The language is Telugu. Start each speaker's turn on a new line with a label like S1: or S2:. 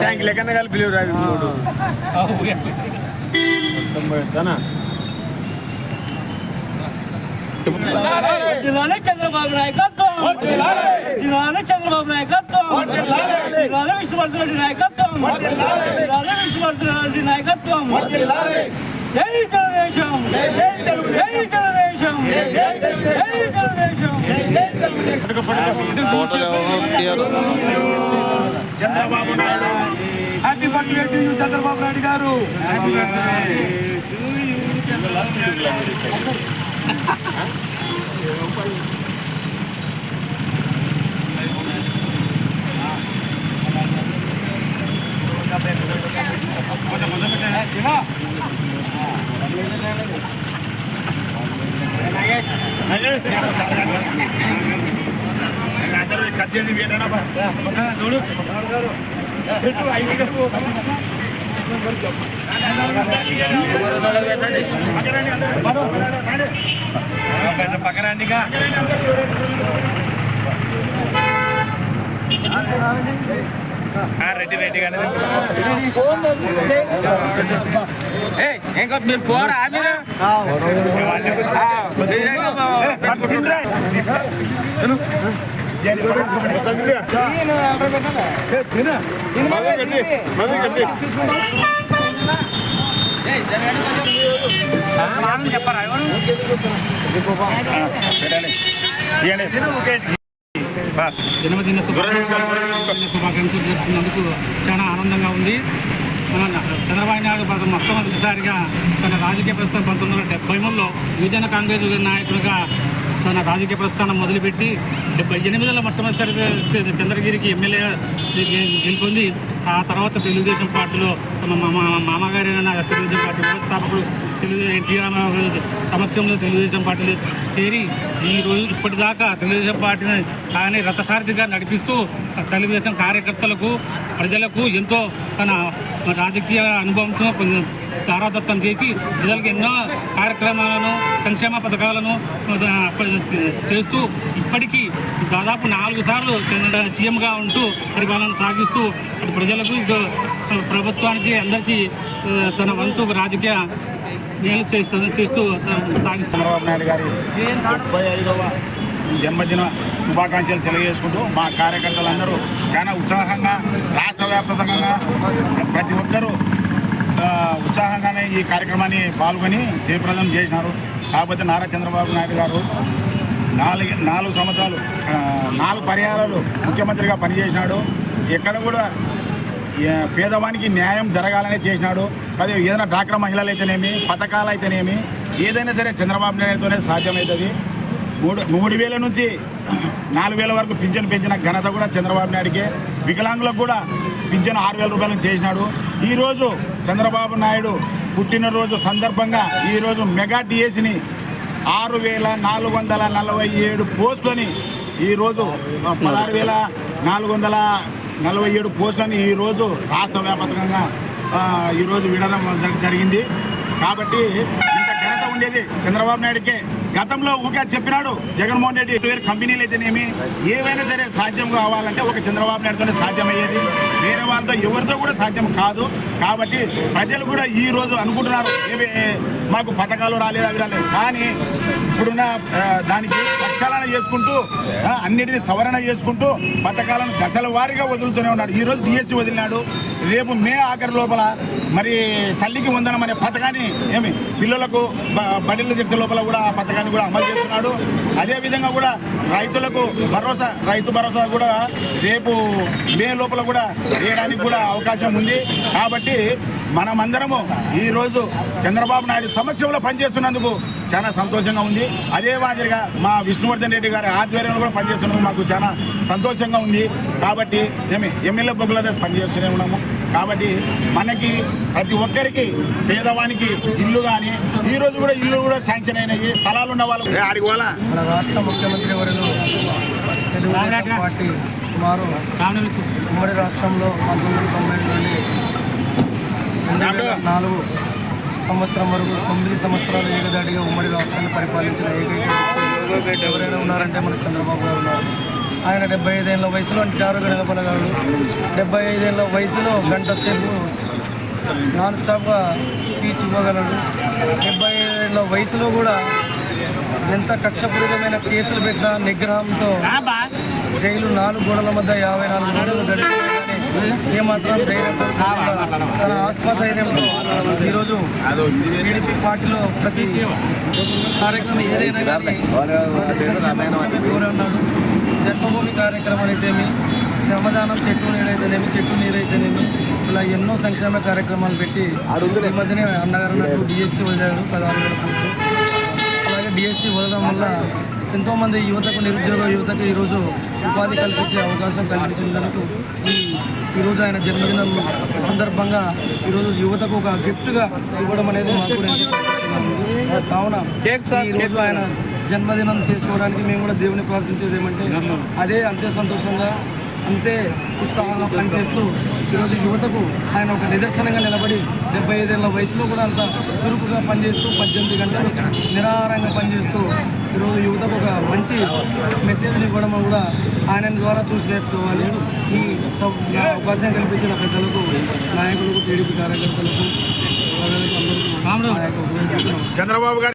S1: ట్యాంక్ లెక్కన కలిపి
S2: చంద్రబాబు నాయకత్వం, చంద్రబాబు నాయకత్వం, విష్ణువర్ధన్ రెడ్డి నాయకత్వం, విష్ణువర్ధన్ రెడ్డి నాయకత్వం. జై తెలుగుదేశం, జై తెలుగుదేశం, జై Telugu Desam.
S1: Chandrababu Naidu happy birthday to you Chandrababu Naidu గారు. అందరూ కట్ చేసి పెట్టాడా చూడు పక్కరండిగా రెడ్డి రెడ్డి కానీ ఇంకా మీరు పోరా మీరు చెప్పరా
S3: జన్మదిన శుభాకాంక్షలు జరుపుకున్నందుకు చాలా ఆనందంగా ఉంది. చంద్రబాబు నాయుడు మొట్టమొదటిసారిగా తన రాజకీయ ప్రస్థానం 1973లో యువజన కాంగ్రెస్ నాయకుడిగా తన రాజకీయ ప్రస్థానం మొదలుపెట్టి 78లో మొట్టమొదటిసారిగా చంద్రగిరికి ఎమ్మెల్యేగా గెలుపొంది ఆ తర్వాత తెలుగుదేశం పార్టీలో తమ మామగారి తెలుగుదేశం పార్టీ వ్యవస్థాపకుడు ఎన్టీఆర్ సమక్షంలో తెలుగుదేశం పార్టీలో చేరి ఈరోజు ఇప్పటిదాకా తెలుగుదేశం పార్టీని ఆయన రథసారథిగా నడిపిస్తూ తెలుగుదేశం కార్యకర్తలకు ప్రజలకు ఎంతో తన రాజకీయ అనుభవంతో తారాదత్తం చేసి ప్రజలకు ఎన్నో కార్యక్రమాలను సంక్షేమ పథకాలను చేస్తూ ఇప్పటికీ దాదాపు 4 సార్లు సీఎంగా ఉంటూ పరిపాలన సాగిస్తూ అటు ప్రజలకు ఇటు ప్రభుత్వానికి అందరికీ తన వంతు రాజకీయ మేలు చేస్తూ సాగిస్తున్నారు.
S1: చంద్రబాబు నాయుడు గారి 75వ జన్మదిన శుభాకాంక్షలు తెలియజేసుకుంటూ మా కార్యకర్తలందరూ చాలా ఉత్సాహంగా రాష్ట్ర వ్యాప్తంగా ప్రతి ఒక్కరూ ఉత్సాహంగానే ఈ కార్యక్రమాన్ని పాల్గొని జయప్రదం చేసినారు. కాకపోతే నారా చంద్రబాబు నాయుడు గారు 4 సంవత్సరాలు 4 పర్యాయాలు ముఖ్యమంత్రిగా పనిచేసినాడు. ఎక్కడ కూడా పేదవానికి న్యాయం జరగాలనే చేసినాడు. అది ఏదైనా డ్వాక్రా మహిళలు అయితేనేమి, పథకాలు అయితేనేమి, ఏదైనా సరే చంద్రబాబు నాయుడుతోనే సాధ్యమవుతుంది. 3,000 నుంచి 4,000 వరకు పింఛను పెంచిన ఘనత కూడా చంద్రబాబు నాయుడికే. వికలాంగులకు కూడా పింఛను 6,000 రూపాయలను చేసినాడు. ఈరోజు చంద్రబాబు నాయుడు పుట్టినరోజు సందర్భంగా ఈరోజు మెగా డిఎస్సిని 6,447 పోస్టులని ఈరోజు 16,447 పోస్టులని ఈరోజు రాష్ట్ర వ్యాప్తంగా ఈరోజు విడడం జరిగింది. కాబట్టి ఇంత ఘనత ఉండేది చంద్రబాబు నాయుడికే. గతంలో ఊకే చెప్పినాడు జగన్మోహన్ రెడ్డి వేరే కంపెనీలు అయితేనేమి ఏవైనా సరే సాధ్యం కావాలంటే ఒక చంద్రబాబు నాయుడుతోనే సాధ్యమయ్యేది, వేరే వాళ్ళతో ఎవరితో కూడా సాధ్యం కాదు. కాబట్టి ప్రజలు కూడా ఈ రోజు అనుకుంటున్నారు మాకు పథకాలు రాలేదు అవి రాలేదు, కానీ ఇప్పుడున్న దానికి ప్రక్షాళన చేసుకుంటూ అన్నిటినీ సవరణ చేసుకుంటూ పథకాలను దశల వారీగా వదులుతూనే ఉన్నాడు. ఈరోజు డిఎస్సి వదిలినాడు. రేపు మే ఆఖరి లోపల మరి తల్లికి వందనం అనే పథకాన్ని పిల్లలకు బడిలు తెరిచే లోపల కూడా ఆ పథకాన్ని కూడా అమలు చేస్తున్నాడు. అదేవిధంగా కూడా రైతులకు రైతు భరోసా కూడా రేపు మే లోపల కూడా వేయడానికి కూడా అవకాశం ఉంది. కాబట్టి మనమందరము ఈరోజు చంద్రబాబు నాయుడు సమక్షంలో పనిచేస్తున్నందుకు చాలా సంతోషంగా ఉంది. అదే మాదిరిగా మా విష్ణువర్ధన్ రెడ్డి గారి ఆధ్వర్యంలో కూడా పనిచేస్తున్నందుకు మాకు చాలా సంతోషంగా ఉంది. కాబట్టి ఎమ్మెల్యే బొగ్గుల దశ పనిచేస్తూనే ఉన్నాము. కాబట్టి మనకి ప్రతి ఒక్కరికి పేదవానికి ఇల్లు కానీ ఈరోజు కూడా ఇల్లు కూడా శాంక్షన్ అయినాయి. స్థలాలు ఉన్న వాళ్ళు ఆడికి వాళ్ళ
S4: మన రాష్ట్ర ముఖ్యమంత్రి వర్యులు తెలుగుదేశం పార్టీ సుమారు ఉమ్మడి రాష్ట్రంలో 1990 నుండి 2004 సంవత్సరం వరకు 9 సంవత్సరాలు ఏకదాటిగా ఉమ్మడి రాష్ట్రాన్ని పరిపాలించిన ఏకైక వ్యక్తి ఎవరైనా ఉన్నారంటే మన చంద్రబాబు గారు ఉన్నారు. ఆయన 75 ఏళ్ళ వయసులో ఆరోగ్య నిలబడగలడు. 75 ఏళ్ళ వయసులో గంట సేపు నాన్ స్టాప్గా స్పీచ్ ఇవ్వగలడు. 75 ఏళ్ళ వయసులో కూడా ఎంత కక్షపూరితమైన కేసులు పెట్టినా నిగ్రహంతో జైలు 4 గోడల మధ్య 54 గంటలు గడిపినా ఏమాత్రం ధైర్యం తన ఆత్మధైర్యంతో ఈరోజు టీడీపీ పార్టీలో ప్రతి కార్యక్రమం ఏదైనా కానీ కోరన్నాడు. జన్మభూమి కార్యక్రమం అయితేమి, శ్రమదానం చెట్టు నీరు అయితేనేమి ఇలా ఎన్నో సంక్షేమ కార్యక్రమాలు పెట్టి ఈ మధ్యనే అన్నగారు అన్నట్టు డిఎస్సి వదిలాడు 16,000 కోట్లు. అలాగే డిఎస్సి వదలడం వల్ల ఎంతోమంది నిరుద్యోగ యువతకు ఈరోజు ఉపాధి కల్పించే అవకాశం కల్పించినందుకు ఈరోజు ఆయన జన్మదినం సందర్భంగా ఈరోజు యువతకు ఒక గిఫ్ట్గా ఇవ్వడం అనేది మాకు కూడా ఎంతో సంతోషంగా ఉంది. కావున ఈరోజు ఆయన జన్మదినం చేసుకోవడానికి మేము కూడా దేవుని ప్రార్థించేది ఏమంటే అదే అంతే సంతోషంగా అంతే ఉత్సాహంగా పనిచేస్తూ ఈరోజు యువతకు ఆయన ఒక నిదర్శనంగా నిలబడి 75 ఏళ్ళ వయసులో కూడా అంత చురుకుగా పనిచేస్తూ 18 గంటలు నిరాహారంగా పనిచేస్తూ ఈరోజు యువతకు ఒక మంచి మెసేజ్ని ఇవ్వడం కూడా ఆయన ద్వారా చూసి నేర్చుకోవాలి. ఈ అవకాశం కల్పించిన పెద్దలకు, నాయకులకు, టీడీపీ కార్యకర్తలకు, అందరికీ
S1: చంద్రబాబు గారి